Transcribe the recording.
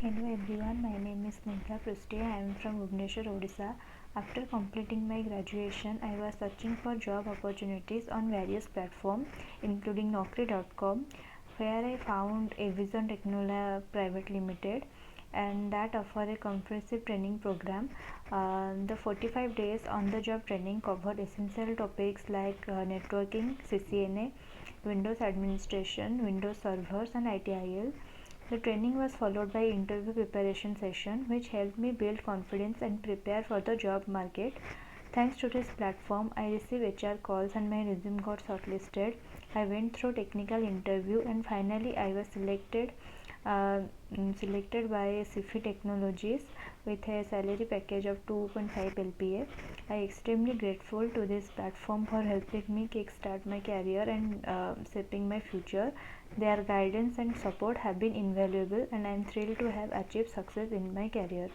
Hello everyone, my name is Snigdha Prusty. I am from Bhubaneswar, Odisha. After completing my graduation, I was searching for job opportunities on various platforms, including Naukri.com, where I found Evision Technoserve Pvt Ltd, and that offer a comprehensive training program. The 45 days on-the-job training covered essential topics like networking, CCNA, Windows administration, Windows servers, and ITIL. The training was followed by interview preparation session, which helped me build confidence and prepare for the job market. Thanks to this platform, I received HR calls and my resume got shortlisted. I went through technical interview and finally I was selected by Sify Technologies with a salary package of 2.5 LPA. I am extremely grateful to this platform for helping me kickstart my career and shaping my future. Their guidance and support have been invaluable, and I am thrilled to have achieved success in my career.